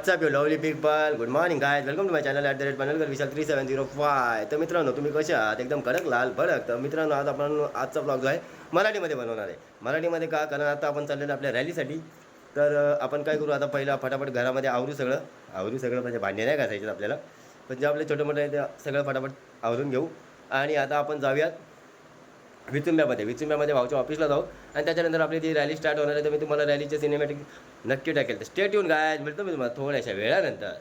WhatsApp you lovely people good morning guys welcome to my channel @Manalkar Vishal 3705. तर मित्रांनो तुम्ही कसे आहात एकदम कडक लाल भडक. तर मित्रांनो आज आपण आजचा ब्लॉग जो आहे मराठीमध्ये बनवणार आहे. मराठीमध्ये का कारण आता आपण चाललेलो आपल्या रॅलीसाठी. तर आपण काय करू आता पहिला फटाफट घरामध्ये आवरू सगळं म्हणजे भांडे नाही घासायचे आपल्याला, पण जे आपले छोटे मोठे आहे ते सगळं फटाफट आवरून घेऊ. आणि आता आपण जाऊयात विचुंब्यामध्ये भाऊच्या ऑफिसला जाऊ आणि त्याच्यानंतर आपली ती रॅली स्टार्ट होणार आहे. तर मी तुम्हाला रॅलीचे सिनेमॅटिक नक्की टाकेल. तर स्टे ट्यून गायज, मिळतो मी तुम्हाला थोड्याशा वेळानंतर.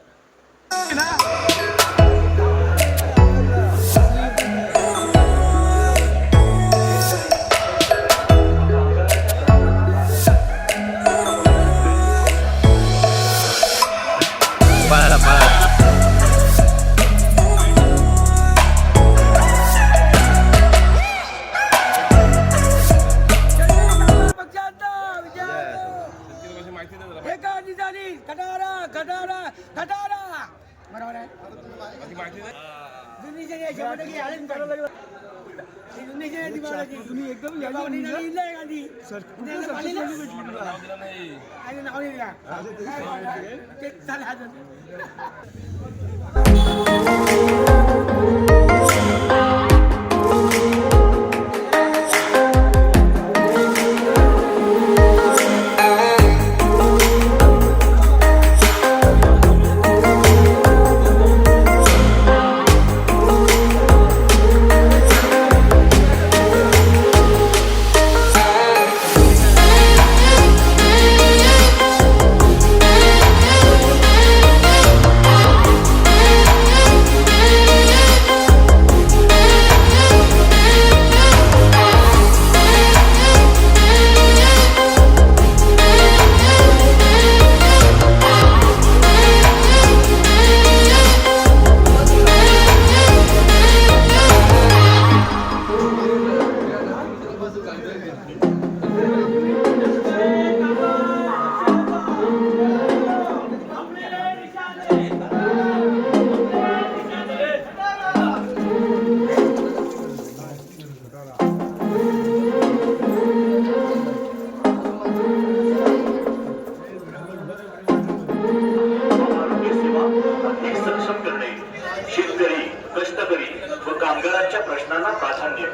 कामगारांच्या प्रश्नांना प्राधान्य.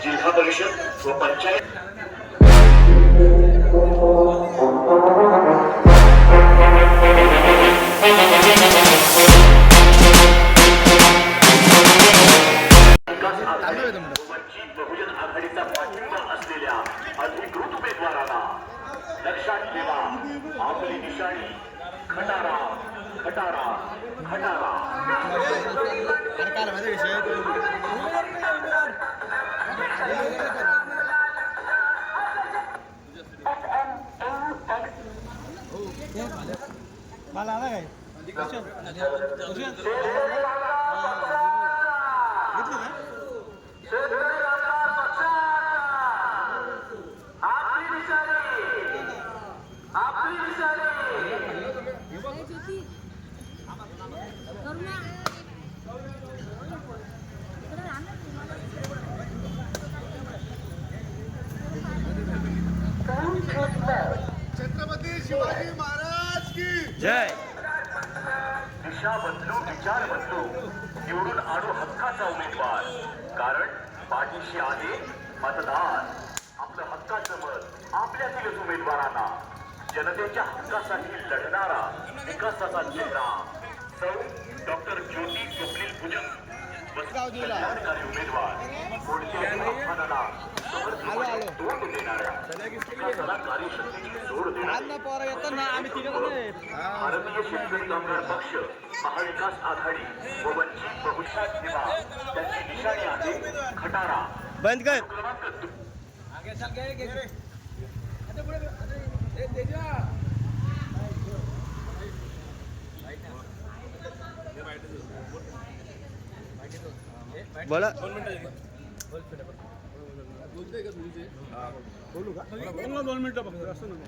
जिल्हा परिषद व पंचायत बहुजन आघाडीचा पाठिंबा असलेल्या अधिकृत उमेदवारांना लक्षात ठेवा. आपली निशाणी खटारा खटारा खटारा. मला आला काय छत्रपती शिवाजी महाराज की जय. दिशा बदलू विचार बदलू निवडून आणू हक्काचा उमेदवार. कारण पाठीशी आहे मतदार. आपलं हक्काचं मत आपल्यातीलच उमेदवारांना. जनतेच्या हक्कासाठी लढणारा विकासाचा चेहरा सौ डॉक्टर ज्योती स्वप्नील भुजंग कल्याणकारी उमेदवार. कोणत्याही आव्हानाला समर्थपणे तोंड देणाऱ्या विकासाला कार्यशक्तीची जोड देणाऱ्या भारतीय शेतकरी कामगार पक्ष, महाविकास आघाडी व वंचित बहुजन सेवा त्यांची निशाणी आहे खटारा. बंद कर. बोला. दोन मिनिटं फक्त असं नको.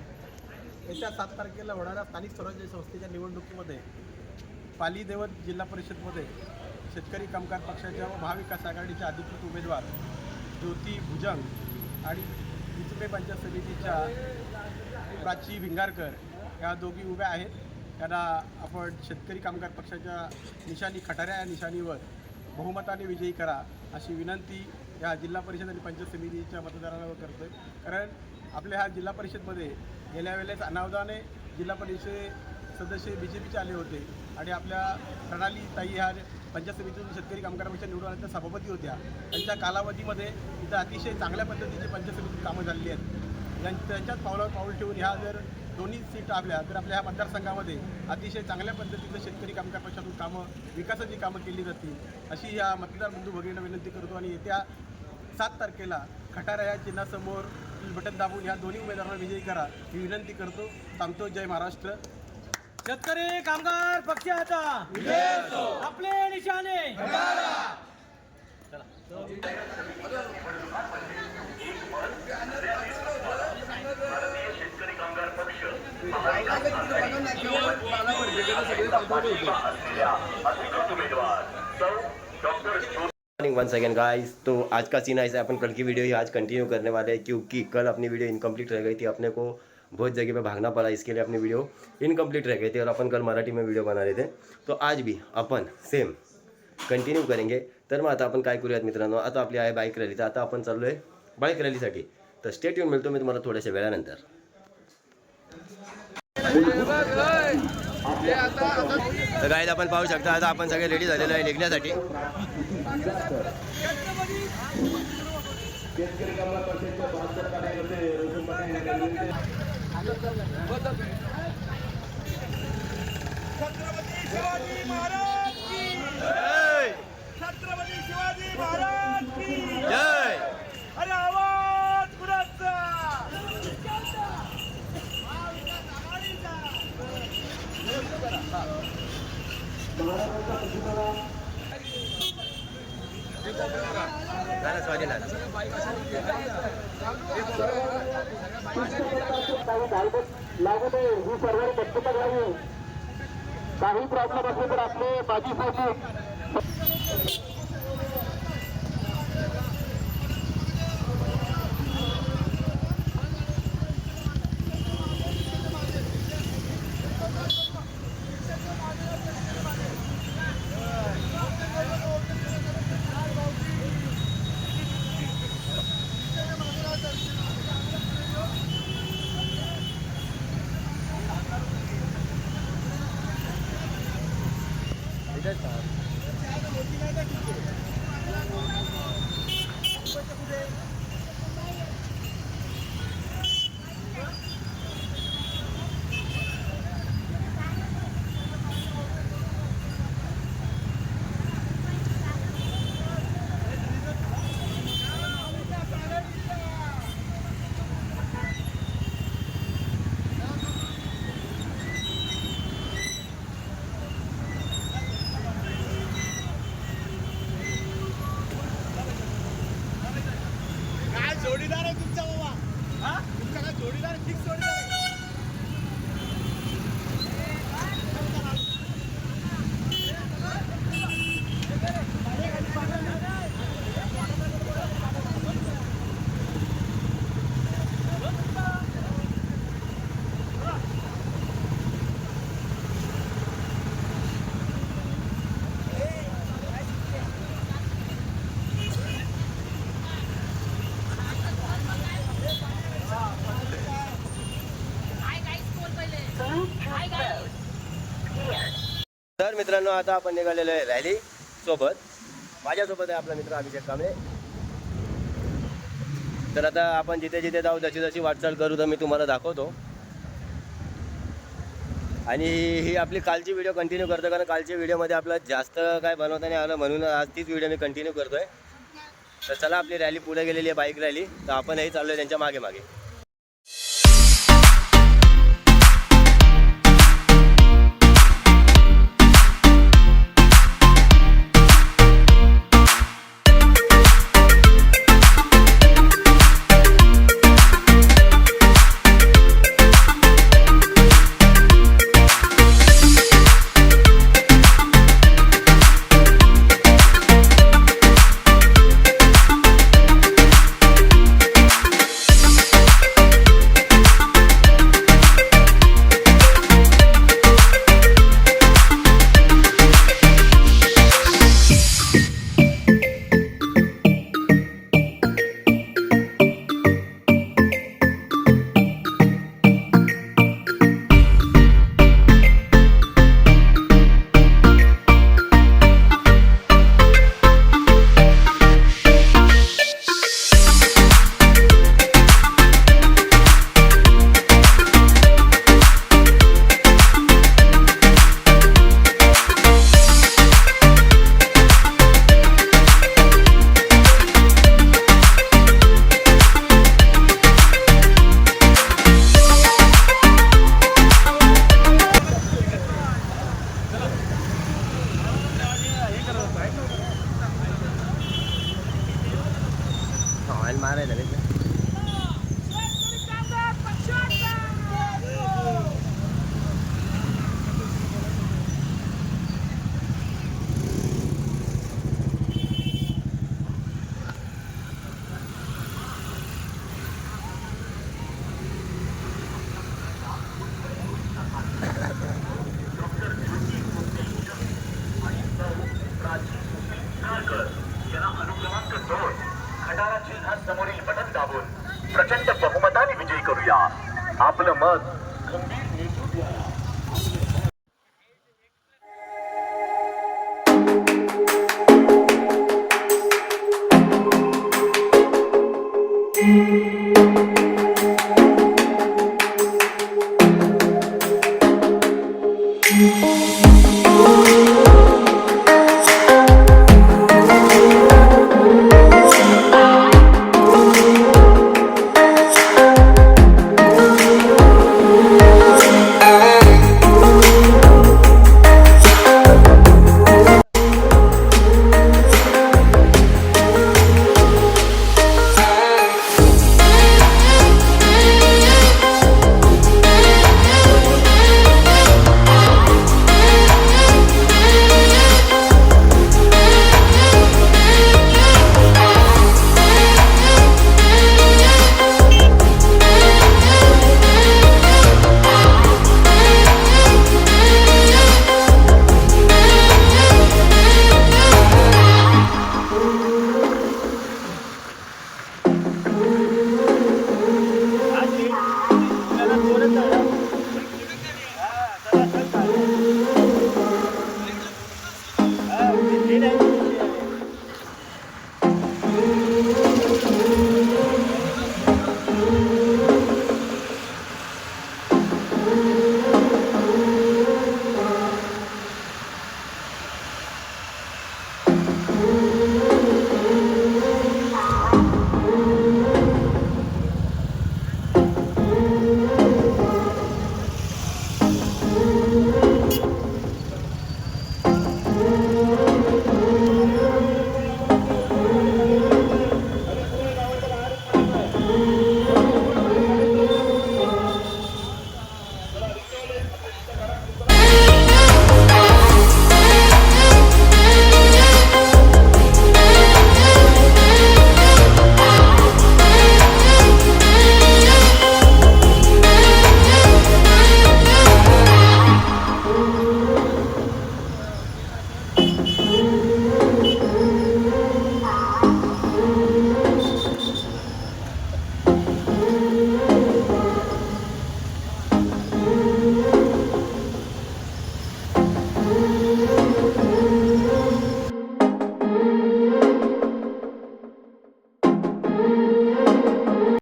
येत्या 7 तारखेला होणाऱ्या स्थानिक स्वराज्य संस्थेच्या निवडणुकीमध्ये पाली देवत जिल्हा परिषदमध्ये शेतकरी कामगार पक्षाच्या व महाविकास आघाडीच्या अधिकृत उमेदवार ज्योती भुजंग आणि विचुंबे पंचायत समितीच्या प्राची भिंगारकर या दोघी उभ्या आहेत. यांना आपण शेतकरी कामगार पक्षाच्या निशाणी खटाऱ्या या निशाणीवर बहुमताने विजयी करा अशी विनंती या जिल्हा परिषद आणि पंचायत समितीच्या मतदारांवर करतो आहे. कारण आपल्या ह्या जिल्हा परिषदमध्ये गेल्या वेळेस अनावधाने जिल्हा परिषद सदस्य BJPचे आले होते आणि आपल्या प्रणाली ताई ह्या पंचायत समितीतून शेतकरी कामगार पक्ष निवडून आल्या सभापती होत्या. त्यांच्या कालावधीमध्ये इथं अतिशय चांगल्या पद्धतीची पंचायत समिती कामं झालेली आहेत. त्यांच्याच पावलावर पाऊल ठेवून ह्या जर दोन्ही सीट आपल्या तर आपल्या ह्या मतदारसंघामध्ये अतिशय चांगल्या पद्धतीचं शेतकरी कामगार पक्षातून कामं विकासाची कामं केली जातील अशी ह्या मतदार बंधू भगिनींना विनंती करतो. आणि येत्या 7 तारखेला खटारा या चिन्हासमोर बटन दाबून ह्या दोन्ही उमेदवारांना विजयी करा ही विनंती करतो. थांबतो. जय महाराष्ट्र. शेतकरी कामगार पक्षाचा आपले निशाणे भारतीय शेतकरी कामगार पक्ष असलेल्या अधिकृत उमेदवार सौ डॉक्टर वन सेकेंड गाइस, तो आज का सीन ऐसा है, अपन कल की वीडियो ही आज कंटिन्यू करने वाले हैं क्योंकि कल अपनी वीडियो इनकम्प्लीट रह गई थी. अपने को बहुत जगह पे भागना पड़ा, इसके लिए अपनी वीडियो इनकम्प्लीट रह गई थी और अपन कल मराठी में वीडियो बना रहे थे. तो आज भी अपन सेम कंटिन्यू करेंगे. तर मग आता आपण काय करूयात मित्रांनो, आता आपली आहे बाईक रॅली. तर आता आपण चाललो आहे बाईक रॅलीसाठी. तर स्टेट येऊन मिळतो मी तुम्हाला थोड्याशा वेळानंतर. तर गाईज आपण पाहू शकता आता आपण सगळे रेडी झालेलो आहे निघण्यासाठी. छत्रपती शिवाजी महाराज की जय. छत्रपती शिवाजी महाराज की जय. अरे आवाज कुणाचा लागू नये ही सर्वांनी दक्षता घ्यावी. काही प्रॉब्लेम असले तर आपले बाजी साहेब काय जोडीदार आहे तुमचा बाबा? हा तुमचा काय जोडीदार फिक्स जोडीदार आहे? तर मित्रांनो आता आपण निघालेलो आहे रॅली सोबत. माझ्यासोबत आहे आपला मित्र अभिषेक कांबळे. तर आता आपण जिथे जिथे जाऊ जशी जशी वाटचाल करू तर मी तुम्हाला दाखवतो. आणि ही आपली कालची व्हिडिओ कंटिन्यू करतो कारण कालच्या व्हिडिओमध्ये आपलं जास्त काय बनवता नाही आलं म्हणून आज तीच व्हिडिओ मी कंटिन्यू करतो आहे. तर चला आपली रॅली पुढे गेलेली आहे बाईक रॅली. तर आपणही चाललो आहे त्यांच्या मागे मागे. प्रचंड बहुमताने विजयी करूया. आपलं मत खंबीर नेतृत्व